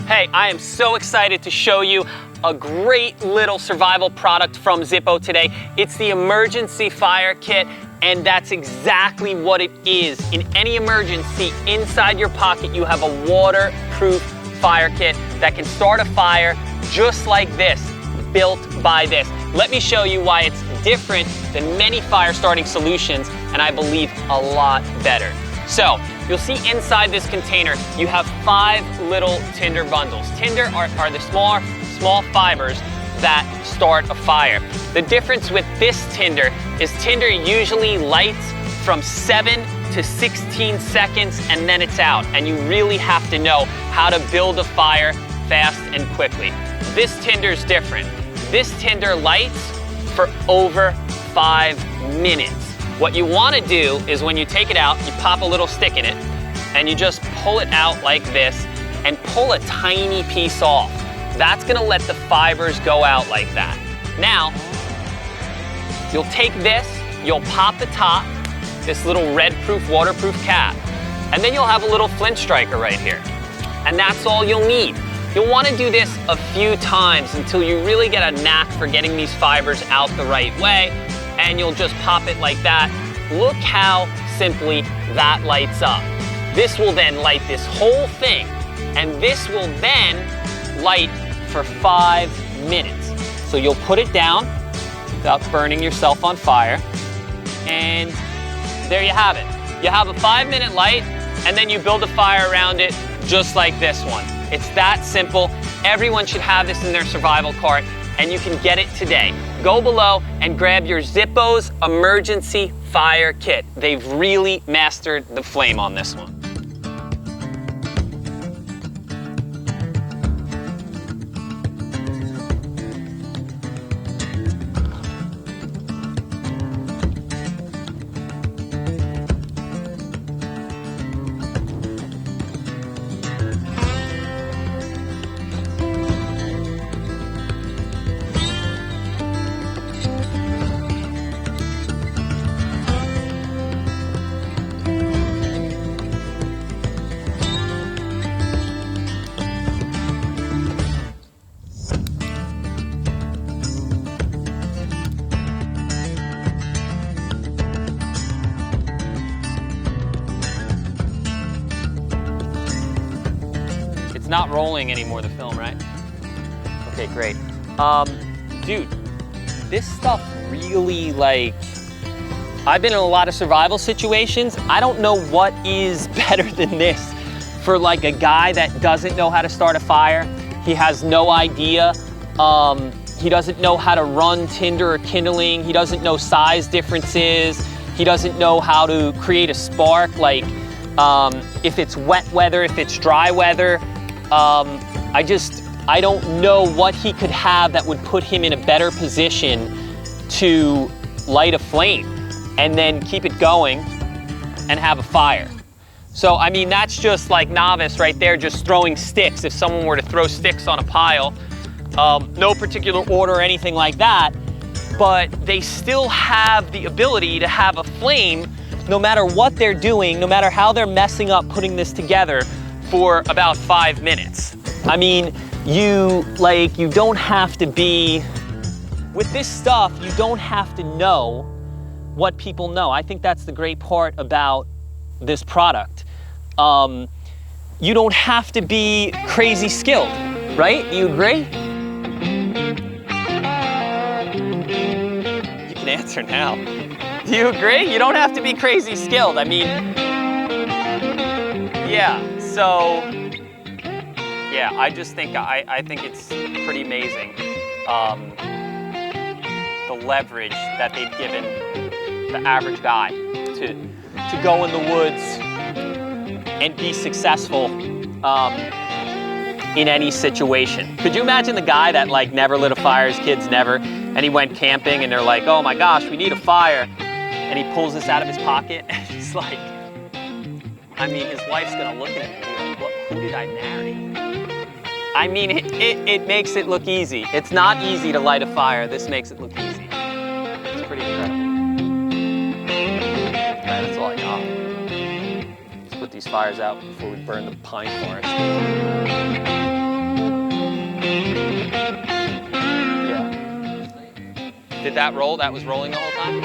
Hey, I am so excited to show you a great little survival product from Zippo today. It's the emergency fire kit, and that's exactly what it is. In any emergency, inside your pocket, you have a waterproof fire kit that can start a fire just like this, built by this. Let me show you why it's different than many fire starting solutions, and I believe a lot better. So, you'll see inside this container, you have 5 little tinder bundles. Tinder are the small fibers that start a fire. The difference with this tinder is tinder usually lights from 7 to 16 seconds and then it's out. And you really have to know how to build a fire fast and quickly. This tinder's different. This tinder lights for over 5 minutes. What you want to do is when you take it out, you pop a little stick in it and you just pull it out like this and pull a tiny piece off. That's going to let the fibers go out like that. Now, you'll take this, you'll pop the top, this little red-proof, waterproof cap, and then you'll have a little flint striker right here. And that's all you'll need. You'll want to do this a few times until you really get a knack for getting these fibers out the right way, and you'll just pop it like that. Look how simply that lights up. This will then light this whole thing, and this will then light for 5 minutes. So you'll put it down without burning yourself on fire, and there you have it. You have a 5-minute light, and then you build a fire around it just like this one. It's that simple. Everyone should have this in their survival cart, and you can get it today. Go below and grab your Zippo's emergency fire kit. They've really mastered the flame on this one. Not rolling anymore, the film, right? Okay, great. Dude, this stuff really, I've been in a lot of survival situations. I don't know what is better than this for a guy that doesn't know how to start a fire. He has no idea. He doesn't know how to run tinder or kindling. He doesn't know size differences. He doesn't know how to create a spark, if it's wet weather, if it's dry weather. I don't know what he could have that would put him in a better position to light a flame and then keep it going and have a fire. So, I mean, that's just like novice right there, just throwing sticks. If someone were to throw sticks on a pile, no particular order or anything like that, but they still have the ability to have a flame no matter what they're doing, no matter how they're messing up putting this together, for about 5 minutes. I mean, you don't have to be, with this stuff, you don't have to know what people know. I think that's the great part about this product. You don't have to be crazy skilled, right? You agree? You can answer now. Do you agree? You don't have to be crazy skilled. I mean, yeah. So, yeah, I just think, I think it's pretty amazing, the leverage that they've given the average guy to go in the woods and be successful in any situation. Could you imagine the guy that never lit a fire, his kids never, and he went camping and they're like, oh my gosh, we need a fire, and he pulls this out of his pocket and he's like, I mean, his wife's gonna look at him and be like, who did I marry? I mean, it makes it look easy. It's not easy to light a fire. This makes it look easy. It's pretty incredible. All right, that's all I got. Let's put these fires out before we burn the pine forest. Did that roll? That was rolling the whole time?